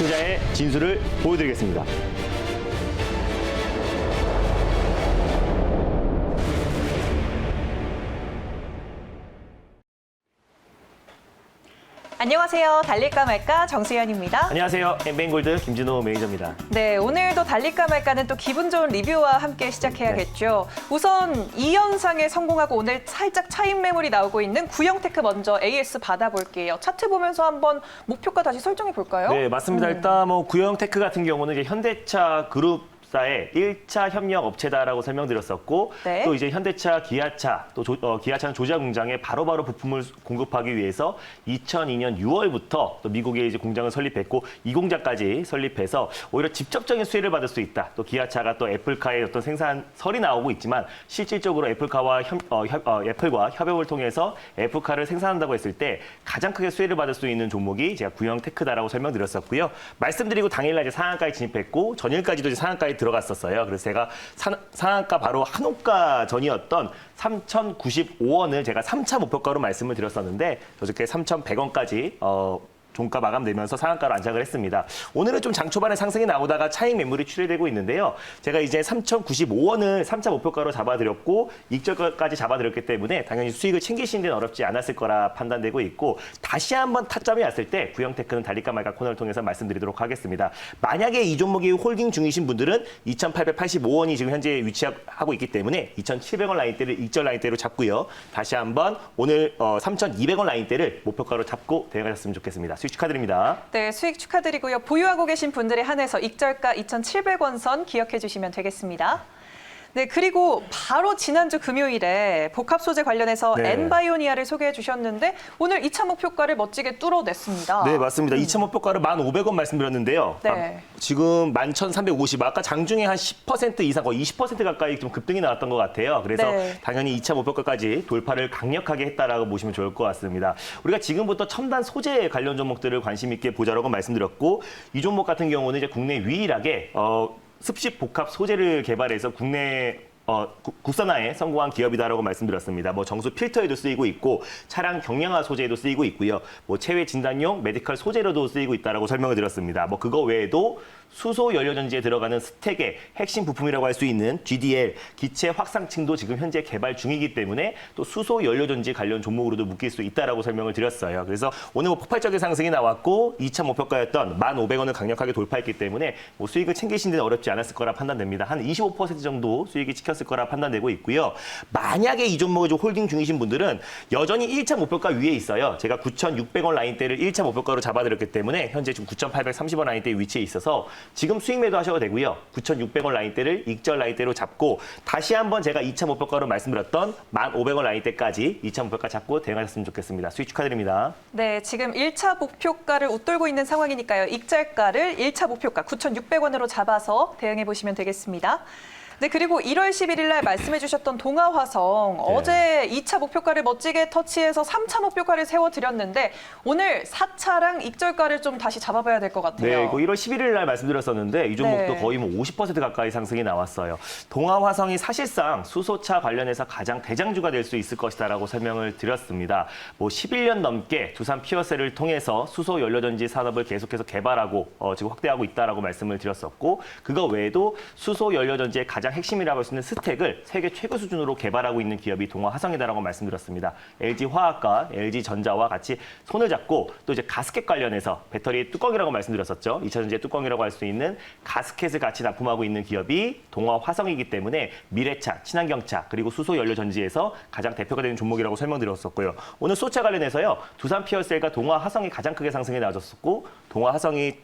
투자의 진수를 보여드리겠습니다. 안녕하세요. 달릴까 말까 정수현입니다. 안녕하세요. 엠뱅골드 김진호 매니저입니다. 네, 오늘도 달릴까 말까는 또 기분 좋은 리뷰와 함께 시작해야겠죠. 우선 이 현상에 성공하고 오늘 살짝 차익 매물이 나오고 있는 구형테크 먼저 AS 받아볼게요. 차트 보면서 한번 목표가 다시 설정해 볼까요? 네, 맞습니다. 일단 구형테크 같은 경우는 이제 현대차 그룹 사의 1차 협력 업체다라고 설명드렸었고, 네. 또 이제 현대차, 기아차, 또 기아차는 조지아 공장에 바로바로 부품을 공급하기 위해서 2002년 6월부터 또 미국에 이제 공장을 설립했고, 이 공장까지 설립해서 오히려 직접적인 수혜를 받을 수 있다. 또 기아차가 또 애플카의 어떤 생산설이 나오고 있지만 실질적으로 애플과 협업을 통해서 애플카를 생산한다고 했을 때 가장 크게 수혜를 받을 수 있는 종목이 제가 구형테크다라고 설명드렸었고요. 말씀드리고 당일날 이제 상한가에 진입했고 전일까지도 이제 상한가에 들어갔었어요. 그래서 제가 상한가 바로 한호가 전이었던 3,095원을 제가 3차 목표가로 말씀을 드렸었는데 어저께 3,100원까지 종가 마감되면서 상한가로 안착을 했습니다. 오늘은 좀 장 초반에 상승이 나오다가 차익 매물이 출회되고 있는데요. 제가 이제 3,095원을 3차 목표가로 잡아드렸고 익절가까지 잡아드렸기 때문에 당연히 수익을 챙기시는 데는 어렵지 않았을 거라 판단되고 있고 다시 한번 타점이 왔을 때 구형테크는 달릴까 말까 코너를 통해서 말씀드리도록 하겠습니다. 만약에 이 종목이 홀딩 중이신 분들은 2,885원이 지금 현재 위치하고 있기 때문에 2,700원 라인대를 익절 라인대로 잡고요. 다시 한번 오늘 3,200원 라인대를 목표가로 잡고 대응하셨으면 좋겠습니다. 수익 축하드립니다. 네, 수익 축하드리고요. 보유하고 계신 분들에 한해서 익절가 2,700원 선 기억해 주시면 되겠습니다. 네, 그리고 바로 지난주 금요일에 복합 소재 관련해서 네. 엔바이오니아를 소개해 주셨는데 오늘 2차 목표가를 멋지게 뚫어냈습니다. 네, 맞습니다. 2차 목표가를 1,500원 말씀드렸는데요. 네. 지금 11,350, 아까 장중에 한 10% 이상, 거의 20% 가까이 좀 급등이 나왔던 것 같아요. 그래서 네. 당연히 2차 목표가까지 돌파를 강력하게 했다라고 보시면 좋을 것 같습니다. 우리가 지금부터 첨단 소재 관련 종목들을 관심 있게 보자라고 말씀드렸고, 이 종목 같은 경우는 이제 국내 유일하게 습식 복합 소재를 개발해서 국내 국산화에 성공한 기업이다라고 말씀드렸습니다. 정수 필터에도 쓰이고 있고 차량 경량화 소재에도 쓰이고 있고요. 체외 진단용 메디컬 소재로도 쓰이고 있다라고 설명을 드렸습니다. 그거 외에도 수소 연료전지에 들어가는 스택의 핵심 부품이라고 할 수 있는 GDL 기체 확산층도 지금 현재 개발 중이기 때문에 또 수소 연료전지 관련 종목으로도 묶일 수 있다라고 설명을 드렸어요. 그래서 오늘 폭발적인 상승이 나왔고 2차 목표가였던 1,500원을 강력하게 돌파했기 때문에 수익을 챙기신 데는 어렵지 않았을 거라 판단됩니다. 한 25% 정도 수익이 찍혔을 거라 판단되고 있고요. 만약에 이 종목을 좀 홀딩 중이신 분들은 여전히 1차 목표가 위에 있어요. 제가 9,600원 라인대를 1차 목표가로 잡아드렸기 때문에 현재 지금 9,830원 라인대 위치에 있어서 지금 수익 매도 하셔도 되고요. 9,600원 라인대를 익절 라인대로 잡고 다시 한번 제가 2차 목표가로 말씀드렸던 1,500원 라인대까지 2차 목표가 잡고 대응하셨으면 좋겠습니다. 수익 축하드립니다. 네, 지금 1차 목표가를 웃돌고 있는 상황이니까요. 익절가를 1차 목표가 9,600원으로 잡아서 대응해 보시면 되겠습니다. 네, 그리고 1월 11일 날 말씀해 주셨던 동아화성 어제 2차 목표가를 멋지게 터치해서 3차 목표가를 세워드렸는데 오늘 4차랑 익절가를 좀 다시 잡아봐야 될 것 같아요. 네, 1월 11일 날 말씀드렸었는데 이 종목도 네. 거의 50% 가까이 상승이 나왔어요. 동아화성이 사실상 수소차 관련해서 가장 대장주가 될 수 있을 것이다라고 설명을 드렸습니다. 11년 넘게 두산 피어셀을 통해서 수소 연료전지 산업을 계속해서 개발하고 지금 확대하고 있다라고 말씀을 드렸었고 그거 외에도 수소 연료전지의 가장 핵심이라고 할 수 있는 스택을 세계 최고 수준으로 개발하고 있는 기업이 동아화성이다라고 말씀드렸습니다. LG화학과 LG전자와 같이 손을 잡고 또 이제 가스켓 관련해서 배터리 뚜껑이라고 말씀드렸었죠. 2차전지의 뚜껑이라고 할 수 있는 가스켓을 같이 납품하고 있는 기업이 동아화성이기 때문에 미래차, 친환경차 그리고 수소 연료전지에서 가장 대표가 되는 종목이라고 설명드렸었고요. 오늘 수소차 관련해서요. 두산 피어셀과 동아화성이 가장 크게 상승이 나와줬었고 동아화성이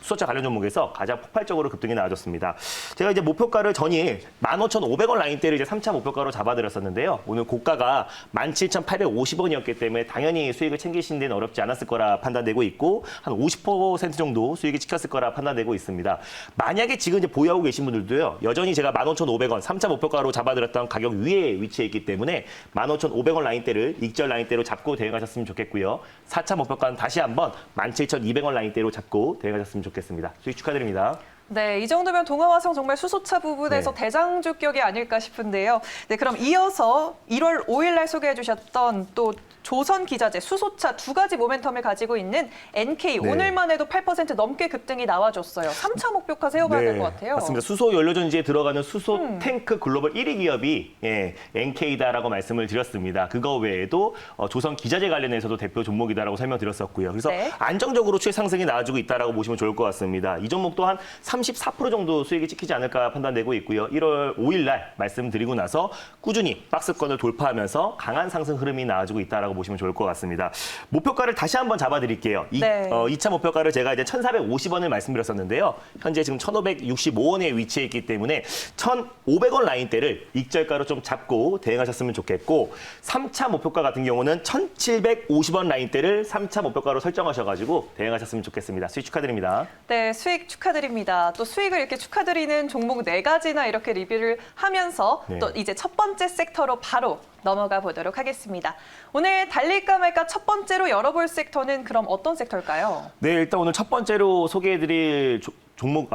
수소차 관련 종목에서 가장 폭발적으로 급등이 나와줬습니다. 제가 이제 목표가를 전일 15,500원 라인대를 이제 3차 목표가로 잡아드렸었는데요. 오늘 고가가 17,850원이었기 때문에 당연히 수익을 챙기신 데는 어렵지 않았을 거라 판단되고 있고 한 50% 정도 수익이 찍혔을 거라 판단되고 있습니다. 만약에 지금 이제 보유하고 계신 분들도요. 여전히 제가 15,500원 3차 목표가로 잡아드렸던 가격 위에 위치해 있기 때문에 15,500원 라인대를 익절 라인대로 잡고 대응하셨으면 좋겠고요. 4차 목표가는 다시 한번 17,200원 라인대로 잡고 대응하셨으면 좋겠습니다. 수익 축하드립니다. 네, 이 정도면 동아화성 정말 수소차 부분에서 네. 대장주격이 아닐까 싶은데요. 네, 그럼 이어서 1월 5일 날 소개해 주셨던 또 조선기자재, 수소차 두 가지 모멘텀을 가지고 있는 NK, 네. 오늘만 해도 8% 넘게 급등이 나와줬어요. 3차 목표가 세워봐야 될 것 같아요. 맞습니다. 수소 연료 전지에 들어가는 수소 탱크 글로벌 1위 기업이 NK다라고 말씀을 드렸습니다. 그거 외에도 조선 기자재 관련해서도 대표 종목이다라고 설명드렸었고요. 그래서 네. 안정적으로 추세 상승이 나와주고 있다라고 보시면 좋을 것 같습니다. 이 종목도 한 34% 정도 수익이 찍히지 않을까 판단되고 있고요. 1월 5일 날 말씀드리고 나서 꾸준히 박스권을 돌파하면서 강한 상승 흐름이 나와주고 있다라고 보시면 좋을 것 같습니다. 목표가를 다시 한번 잡아드릴게요. 네. 2차 목표가를 제가 이제 1,450원을 말씀드렸었는데요. 현재 지금 1,565원에 위치해 있기 때문에 1,500원 라인대를 익절가로 좀 잡고 대응하셨으면 좋겠고 3차 목표가 같은 경우는 1,750원 라인대를 3차 목표가로 설정하셔가지고 대응하셨으면 좋겠습니다. 수익 축하드립니다. 네, 수익 축하드립니다. 또 수익을 이렇게 축하드리는 종목 4가지나 이렇게 리뷰를 하면서 네. 또 이제 첫 번째 섹터로 바로 넘어가 보도록 하겠습니다. 오늘 달릴까 말까 첫 번째로 열어볼 섹터는 그럼 어떤 섹터일까요? 네, 일단 오늘 첫 번째로 소개해드릴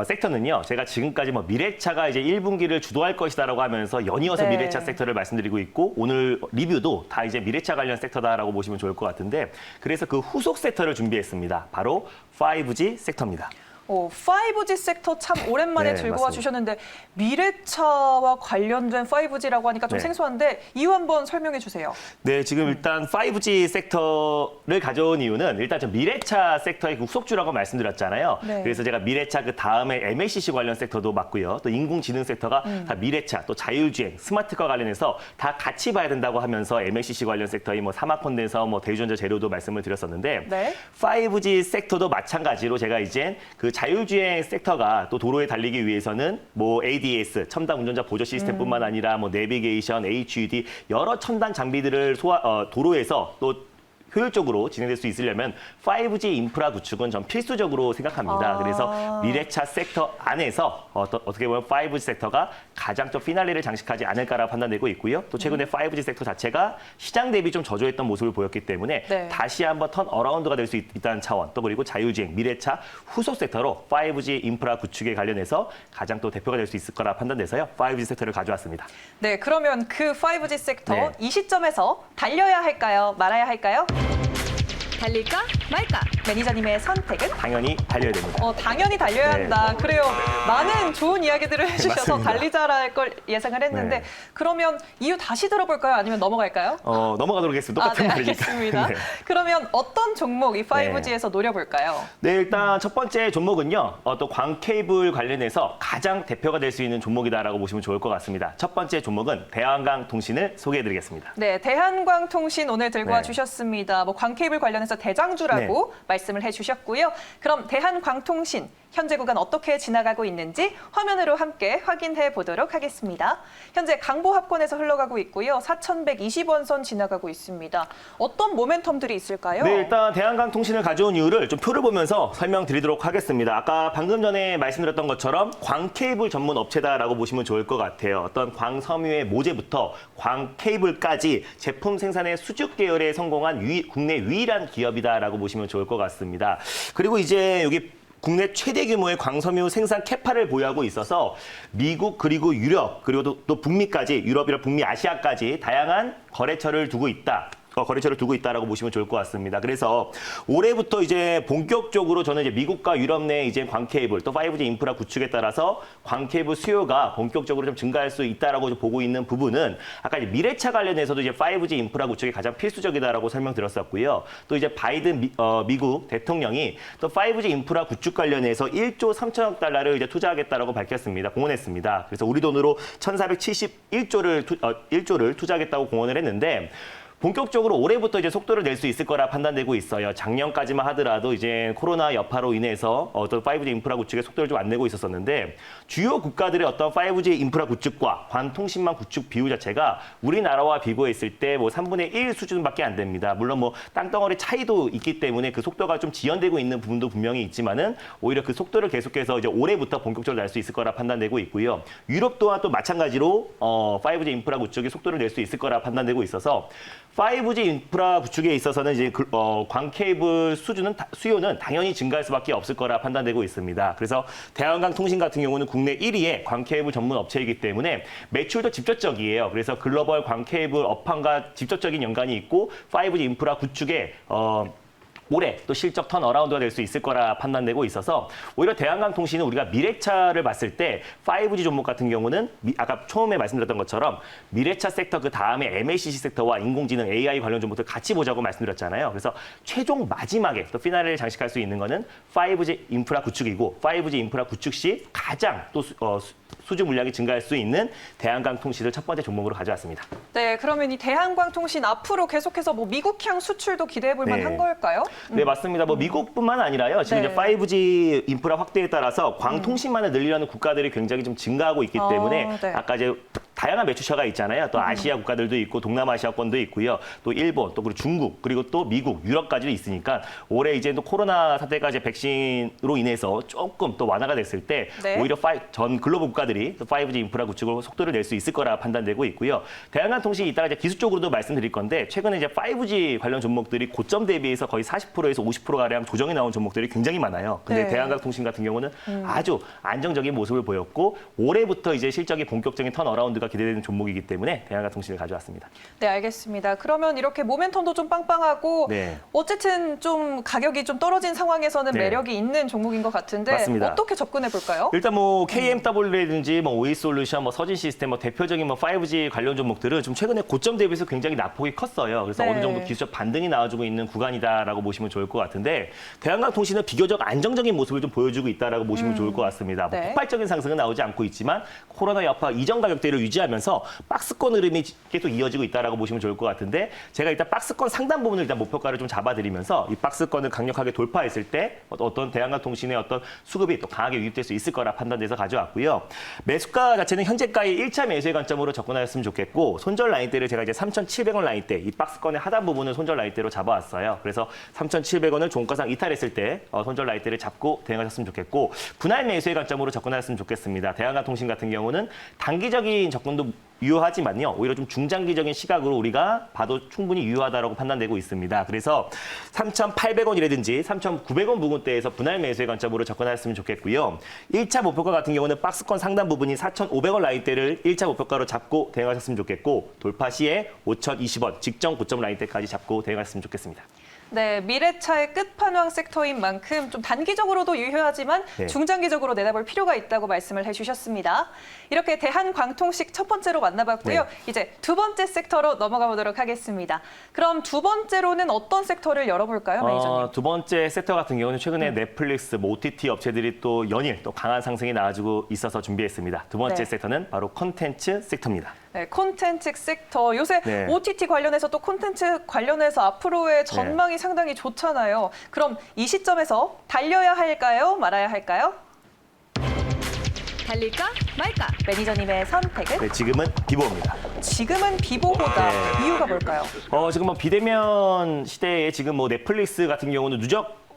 섹터는요. 제가 지금까지 뭐 미래차가 이제 1분기를 주도할 것이다라고 하면서 연이어서 네. 미래차 섹터를 말씀드리고 있고 오늘 리뷰도 다 이제 미래차 관련 섹터다라고 보시면 좋을 것 같은데 그래서 그 후속 섹터를 준비했습니다. 바로 5G 섹터입니다. 5G 섹터 참 오랜만에 네, 들고 맞습니다. 와주셨는데 미래차와 관련된 5G라고 하니까 좀 네. 생소한데 이유 한번 설명해 주세요. 네, 지금 일단 5G 섹터를 가져온 이유는 일단 저 미래차 섹터의 그 후속주라고 말씀드렸잖아요. 네. 그래서 제가 미래차 그 다음에 MLCC 관련 섹터도 맞고요. 또 인공지능 섹터가 다 미래차, 또 자율주행, 스마트카 관련해서 다 같이 봐야 된다고 하면서 MLCC 관련 섹터의 뭐 사마콘덴서, 뭐 대유전자 재료도 말씀을 드렸었는데 네. 5G 섹터도 마찬가지로 제가 이제 그 자율주행 섹터가 또 도로에 달리기 위해서는 뭐 ADS, 첨단 운전자 보조 시스템뿐만 아니라 뭐 내비게이션, HUD 여러 첨단 장비들을 도로에서 또 효율적으로 진행될 수 있으려면 5G 인프라 구축은 전 필수적으로 생각합니다. 그래서 미래차 섹터 안에서 어떻게 보면 5G 섹터가 가장 좀 피날레를 장식하지 않을까라고 판단되고 있고요. 또 최근에 5G 섹터 자체가 시장 대비 좀 저조했던 모습을 보였기 때문에 네. 다시 한번 턴 어라운드가 될 수 있다는 차원, 또 그리고 자율주행, 미래차 후속 섹터로 5G 인프라 구축에 관련해서 가장 또 대표가 될 수 있을 거라 판단돼서요. 5G 섹터를 가져왔습니다. 네, 그러면 그 5G 섹터 네. 이 시점에서 달려야 할까요? 말아야 할까요? 달릴까 말까? 매니저님의 선택은? 당연히 달려야 됩니다. 당연히 달려야 네. 한다. 그래요. 많은 좋은 이야기들을 해주셔서 맞습니다. 달리자라 할 걸 예상을 했는데 네. 그러면 이유 다시 들어볼까요? 아니면 넘어갈까요? 넘어가도록 하겠습니다. 똑같은 네, 말이니까. 알겠습니다. 네. 그러면 어떤 종목 이 5G에서 노려볼까요? 네, 일단 첫 번째 종목은요. 또 광케이블 관련해서 가장 대표가 될 수 있는 종목이다라고 보시면 좋을 것 같습니다. 첫 번째 종목은 대한광통신을 소개해드리겠습니다. 네, 대한광통신 오늘 들고 네. 와주셨습니다. 뭐 광케이블 관련해서 대장주라고 말씀을 해주셨고요. 그럼 대한광통신 현재 구간 어떻게 지나가고 있는지 화면으로 함께 확인해 보도록 하겠습니다. 현재 강보합권에서 흘러가고 있고요. 4,120원 선 지나가고 있습니다. 어떤 모멘텀들이 있을까요? 네, 일단 대한광통신을 가져온 이유를 좀 표를 보면서 설명드리도록 하겠습니다. 아까 방금 전에 말씀드렸던 것처럼 광케이블 전문 업체다라고 보시면 좋을 것 같아요. 어떤 광섬유의 모재부터 광케이블까지 제품 생산의 수직 계열에 성공한 국내 유일한 기업이다라고 보시면 좋을 것 같습니다. 그리고 이제 여기 국내 최대 규모의 광섬유 생산 캐파를 보유하고 있어서 미국 그리고 유럽 그리고 또 북미까지 유럽이랑 북미 아시아까지 다양한 거래처를 두고 있다라고 보시면 좋을 것 같습니다. 그래서 올해부터 이제 본격적으로 저는 이제 미국과 유럽 내 이제 광케이블 또 5G 인프라 구축에 따라서 광케이블 수요가 본격적으로 좀 증가할 수 있다라고 보고 있는 부분은 아까 이제 미래차 관련해서도 이제 5G 인프라 구축이 가장 필수적이다라고 설명드렸었고요. 또 이제 바이든 미국 대통령이 또 5G 인프라 구축 관련해서 1조 3천억 달러를 이제 투자하겠다라고 밝혔습니다. 공언했습니다. 그래서 우리 돈으로 1,471조를 투자하겠다고 공언을 했는데 본격적으로 올해부터 이제 속도를 낼 수 있을 거라 판단되고 있어요. 작년까지만 하더라도 이제 코로나 여파로 인해서 어떤 5G 인프라 구축에 속도를 좀 안 내고 있었었는데 주요 국가들의 어떤 5G 인프라 구축과 관통신망 구축 비율 자체가 우리나라와 비교했을 때 뭐 3분의 1 수준밖에 안 됩니다. 물론 뭐 땅덩어리 차이도 있기 때문에 그 속도가 좀 지연되고 있는 부분도 분명히 있지만은 오히려 그 속도를 계속해서 이제 올해부터 본격적으로 낼 수 있을 거라 판단되고 있고요. 유럽 또한 또 마찬가지로 5G 인프라 구축이 속도를 낼 수 있을 거라 판단되고 있어서 5G 인프라 구축에 있어서는 이제 광 케이블 수요는 당연히 증가할 수밖에 없을 거라 판단되고 있습니다. 그래서 대한강통신 같은 경우는 국내 1위의 광 케이블 전문 업체이기 때문에 매출도 직접적이에요. 그래서 글로벌 광 케이블 업황과 직접적인 연관이 있고 5G 인프라 구축에 올해 또 실적 턴어라운드가 될 수 있을 거라 판단되고 있어서 오히려 대한강통신은 우리가 미래차를 봤을 때 5G 종목 같은 경우는 아까 처음에 말씀드렸던 것처럼 미래차 섹터 그 다음에 MACC 섹터와 인공지능 AI 관련 종목들 같이 보자고 말씀드렸잖아요. 그래서 최종 마지막에 또 피날레를 장식할 수 있는 거는 5G 인프라 구축이고 5G 인프라 구축 시 가장 또 수주 물량이 증가할 수 있는 대한강통신을 첫 번째 종목으로 가져왔습니다. 네, 그러면 이 대한광통신 앞으로 계속해서 뭐 미국향 수출도 기대해 볼 네. 만한 걸까요? 네, 맞습니다. 뭐 미국뿐만 아니라요. 지금 네. 이제 5G 인프라 확대에 따라서 광통신만을 늘리려는 국가들이 굉장히 좀 증가하고 있기 때문에 네. 아까 이제 다양한 매출처가 있잖아요. 또 아시아 국가들도 있고 동남아시아권도 있고요. 또 일본, 또 그리고 중국, 그리고 또 미국, 유럽까지도 있으니까 올해 이제 또 코로나 사태가 이제 백신으로 인해서 조금 또 완화가 됐을 때 네. 오히려 전 글로벌 국가들이 또 5G 인프라 구축으로 속도를 낼 수 있을 거라 판단되고 있고요. 대한강통신이 이따가 이제 기술적으로도 말씀드릴 건데 최근에 이제 5G 관련 종목들이 고점 대비해서 거의 40%에서 50%가량 조정이 나온 종목들이 굉장히 많아요. 근데 네. 대한강통신 같은 경우는 아주 안정적인 모습을 보였고 올해부터 이제 실적이 본격적인 턴어라운드가 기대되는 종목이기 때문에 대한강통신을 가져왔습니다. 네, 알겠습니다. 그러면 이렇게 모멘텀도 좀 빵빵하고 네. 어쨌든 좀 가격이 좀 떨어진 상황에서는 네. 매력이 있는 종목인 것 같은데 맞습니다. 어떻게 접근해 볼까요? 일단 뭐 KMW라든지 뭐 오이솔루션, 뭐 서진시스템, 뭐 대표적인 뭐 5G 관련 종목들은 좀 최근에 고점 대비해서 굉장히 낙폭이 컸어요. 그래서 네. 어느 정도 기술적 반등이 나와주고 있는 구간이다라고 보시면 좋을 것 같은데 대한강통신은 비교적 안정적인 모습을 좀 보여주고 있다라고 보시면 좋을 것 같습니다. 뭐 네. 폭발적인 상승은 나오지 않고 있지만 코로나 여파 이전 가격대를 유지하면서 박스권 흐름이 계속 이어지고 있다라고 보시면 좋을 것 같은데 제가 일단 박스권 상단 부분을 일단 목표가를 좀 잡아드리면서 이 박스권을 강력하게 돌파했을 때 어떤 대한강통신의 어떤 수급이 또 강하게 유입될 수 있을 거라 판단돼서 가져왔고요. 매수가 자체는 현재가의 1차 매수의 관점으로 접근하셨으면 좋겠고 손절 라인대를 제가 이제 3,700원 라인대 이 박스권의 하단 부분을 손절 라인대로 잡아왔어요. 그래서 3,700원을 종가상 이탈했을 때 손절 라인대를 잡고 대응하셨으면 좋겠고 분할 매수의 관점으로 접근하셨으면 좋겠습니다. 대한강통신 같은 경우는 단기적인 접근도 유효하지만요. 오히려 좀 중장기적인 시각으로 우리가 봐도 충분히 유효하다고 판단되고 있습니다. 그래서 3,800원이라든지 3,900원 부근대에서 분할 매수의 관점으로 접근하셨으면 좋겠고요. 1차 목표가 같은 경우는 박스권 상단 부분이 4,500원 라인대를 1차 목표가로 잡고 대응하셨으면 좋겠고 돌파 시에 5,020원 직전 고점 라인대까지 잡고 대응하셨으면 좋겠습니다. 네, 미래차의 끝판왕 섹터인 만큼 좀 단기적으로도 유효하지만 네. 중장기적으로 내다볼 필요가 있다고 말씀을 해주셨습니다. 이렇게 대한광통식 첫 번째로 만나봤고요. 네. 이제 두 번째 섹터로 넘어가 보도록 하겠습니다. 그럼 두 번째로는 어떤 섹터를 열어볼까요, 매니저님? 두 번째 섹터 같은 경우는 최근에 넷플릭스, 뭐 OTT 업체들이 또 연일 또 강한 상승이 나와주고 있어서 준비했습니다. 두 번째 네. 섹터는 바로 콘텐츠 섹터입니다. 네, 콘텐츠 섹터. 요새 네. OTT 관련해서 또 콘텐츠 관련해서 앞으로의 전망이 상당히 좋잖아요. 그럼 이 시점에서 달려야 할까요? 말아야 할까요? 달릴까 말까? 매니저님의 선택은? 네, 지금은 비보입니다. 지금은 비보보다 네. 이유가 뭘까요? 지금 뭐 비대면 시대에 지금 뭐 넷플릭스 같은 경우는 누적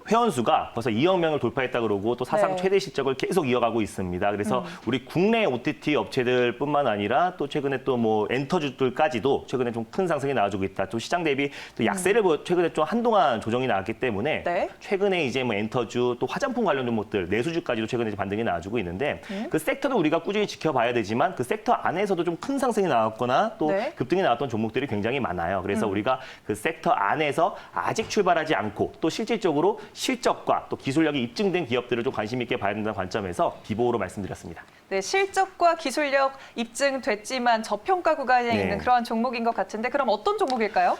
회원 수가 벌써 2억 명을 돌파했다 그러고 또 사상 네. 최대 실적을 계속 이어가고 있습니다. 그래서 우리 국내 OTT 업체들뿐만 아니라 또 최근에 또 뭐 엔터주들까지도 최근에 좀 큰 상승이 나와주고 있다. 또 시장 대비 또 약세를 최근에 좀 한동안 조정이 나왔기 때문에 네. 최근에 이제 뭐 엔터주 또 화장품 관련 종목들 내수주까지도 최근에 이제 반등이 나와주고 있는데 그 섹터는 우리가 꾸준히 지켜봐야 되지만 그 섹터 안에서도 좀 큰 상승이 나왔거나 또 네. 급등이 나왔던 종목들이 굉장히 많아요. 그래서 우리가 그 섹터 안에서 아직 출발하지 않고 또 실질적으로 실적과 또 기술력이 입증된 기업들을 좀 관심 있게 봐야 된다는 관점에서 비보로 말씀드렸습니다. 네, 실적과 기술력 입증됐지만 저평가 구간에 네. 있는 그러한 종목인 것 같은데 그럼 어떤 종목일까요?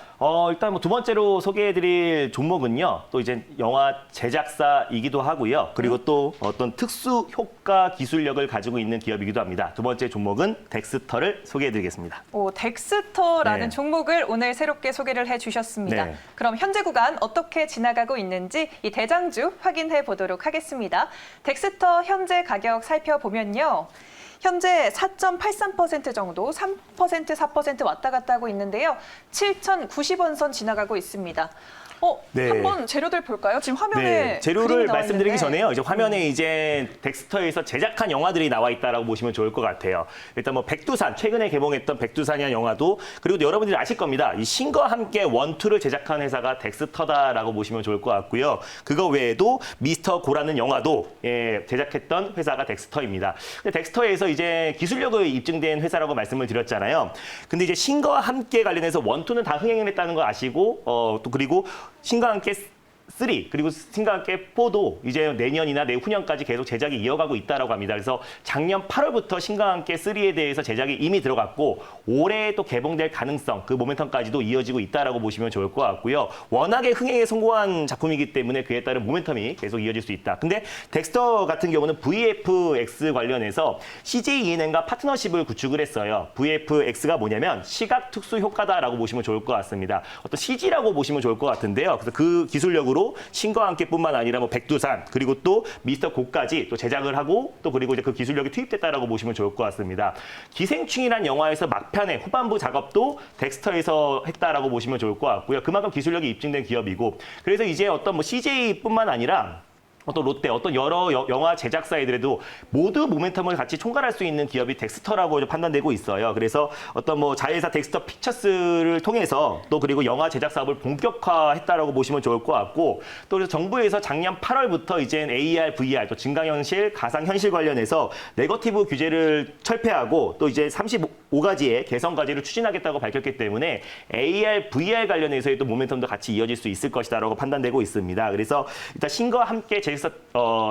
일단 뭐 두 번째로 소개해드릴 종목은요. 또 이제 영화 제작사이기도 하고요. 그리고 또 어떤 특수 효과 기술력을 가지고 있는 기업이기도 합니다. 두 번째 종목은 덱스터를 소개해드리겠습니다. 덱스터라는 네. 종목을 오늘 새롭게 소개를 해주셨습니다. 네. 그럼 현재 구간 어떻게 지나가고 있는지 이 대장주 확인해 보도록 하겠습니다. 덱스터 현재 가격 살펴보면요. 현재 4.83% 정도, 3%, 4% 왔다 갔다 하고 있는데요. 7,090원 선 지나가고 있습니다. 네. 한번 재료들 볼까요? 지금 화면에 네, 재료를 그림이 나와 말씀드리기 있는데. 전에요. 이제 화면에 이제 덱스터에서 제작한 영화들이 나와 있다라고 보시면 좋을 것 같아요. 일단 뭐 백두산, 최근에 개봉했던 백두산이라는 영화도, 그리고 또 여러분들이 아실 겁니다. 이 신과 함께 원투를 제작한 회사가 덱스터다라고 보시면 좋을 것 같고요. 그거 외에도 미스터 고라는 영화도 제작했던 회사가 덱스터입니다. 근데 덱스터에서 이제 기술력을 입증된 회사라고 말씀을 드렸잖아요. 근데 이제 신과 함께 관련해서 원투는 다 흥행을 했다는 거 아시고, 또 그리고 신과 함께 3 그리고 신과 함께 4도 이제 내년이나 내후년까지 계속 제작이 이어가고 있다라고 합니다. 그래서 작년 8월부터 신과 함께 3에 대해서 제작이 이미 들어갔고 올해 또 개봉될 가능성, 그 모멘텀까지도 이어지고 있다라고 보시면 좋을 것 같고요. 워낙에 흥행에 성공한 작품이기 때문에 그에 따른 모멘텀이 계속 이어질 수 있다. 근데 덱스터 같은 경우는 VFX 관련해서 CJ ENM과 파트너십을 구축을 했어요. VFX가 뭐냐면 시각 특수 효과다라고 보시면 좋을 것 같습니다. 어떤 CG라고 보시면 좋을 것 같은데요. 그래서 그 기술력으로 신과 함께뿐만 아니라 뭐 백두산 그리고 또 미스터 고까지 또 제작을 하고 또 그리고 이제 그 기술력이 투입됐다라고 보시면 좋을 것 같습니다. 기생충이란 영화에서 막판에 후반부 작업도 덱스터에서 했다라고 보시면 좋을 것 같고요. 그만큼 기술력이 입증된 기업이고, 그래서 이제 어떤 뭐 CJ뿐만 아니라 어떤 롯데, 어떤 여러 영화 제작사들에도 모두 모멘텀을 같이 총괄할 수 있는 기업이 덱스터라고 이제 판단되고 있어요. 그래서 어떤 뭐 자회사 덱스터 픽처스를 통해서 또 그리고 영화 제작 사업을 본격화했다라고 보시면 좋을 것 같고, 또 그래서 정부에서 작년 8월부터 이제 AR, VR, 또 증강현실, 가상현실 관련해서 네거티브 규제를 철폐하고 또 이제 35가지의 개선 과제를 추진하겠다고 밝혔기 때문에 AR, VR 관련해서의 또 모멘텀도 같이 이어질 수 있을 것이다라고 판단되고 있습니다. 그래서 일단 신과 함께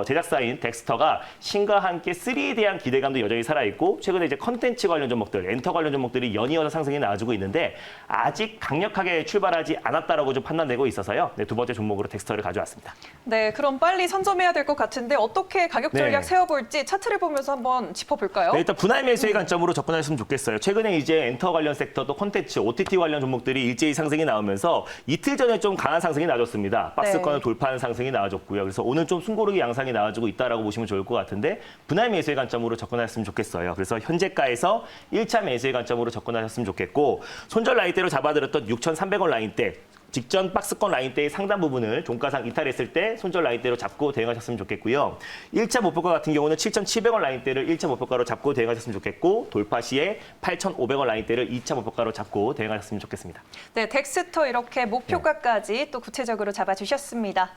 제작사인 덱스터가 신과 함께 3에 대한 기대감도 여전히 살아있고, 최근에 이제 컨텐츠 관련 종목들, 엔터 관련 종목들이 연이어서 상승이 나와주고 있는데 아직 강력하게 출발하지 않았다라고 좀 판단되고 있어서요. 네, 두 번째 종목으로 덱스터를 가져왔습니다. 네, 그럼 빨리 선점해야 될 것 같은데 어떻게 가격 전략 네. 세워볼지 차트를 보면서 한번 짚어볼까요? 네, 일단 분할 매수의 관점으로 접근하셨으면 좋겠어요. 최근에 이제 엔터 관련 섹터 또 콘텐츠, OTT 관련 종목들이 일제히 상승이 나오면서 이틀 전에 좀 강한 상승이 나왔습니다. 박스권을 돌파하는 상승이 나와줬고요. 그래서 오늘 좀 숨고르기 양상이 나와주고 있다라고 보시면 좋을 것 같은데 분할 매수의 관점으로 접근하셨으면 좋겠어요. 그래서 현재가에서 1차 매수의 관점으로 접근하셨으면 좋겠고, 손절 라인대로 잡아들었던 6,300원 라인대, 직전 박스권 라인대의 상단 부분을 종가상 이탈했을 때 손절 라인대로 잡고 대응하셨으면 좋겠고요. 1차 목표가 같은 경우는 7,700원 라인대를 1차 목표가로 잡고 대응하셨으면 좋겠고, 돌파 시에 8,500원 라인대를 2차 목표가로 잡고 대응하셨으면 좋겠습니다. 네, 덱스터 이렇게 목표가까지 또 구체적으로 잡아주셨습니다.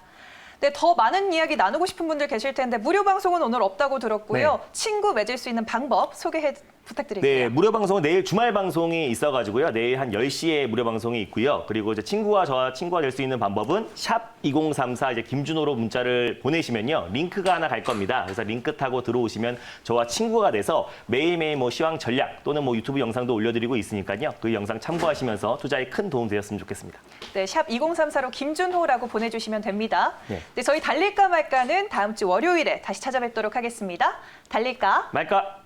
네, 더 많은 이야기 나누고 싶은 분들 계실 텐데 무료 방송은 오늘 없다고 들었고요. 친구 맺을 수 있는 방법 소개해 부탁드릴게요. 네, 무료 방송은 내일 주말 방송이 있어가지고요. 내일 한 10시에 무료 방송이 있고요. 그리고 이제 저와 친구가 될 수 있는 방법은 샵 2034 이제 김준호로 문자를 보내시면요. 링크가 하나 갈 겁니다. 그래서 링크 타고 들어오시면 저와 친구가 돼서 매일매일 뭐 시황 전략 또는 뭐 유튜브 영상도 올려드리고 있으니까요. 그 영상 참고하시면서 투자에 큰 도움 되었으면 좋겠습니다. 네, 샵 2034로 김준호라고 보내주시면 됩니다. 네. 네, 저희 달릴까 말까는 다음 주 월요일에 다시 찾아뵙도록 하겠습니다. 달릴까? 말까?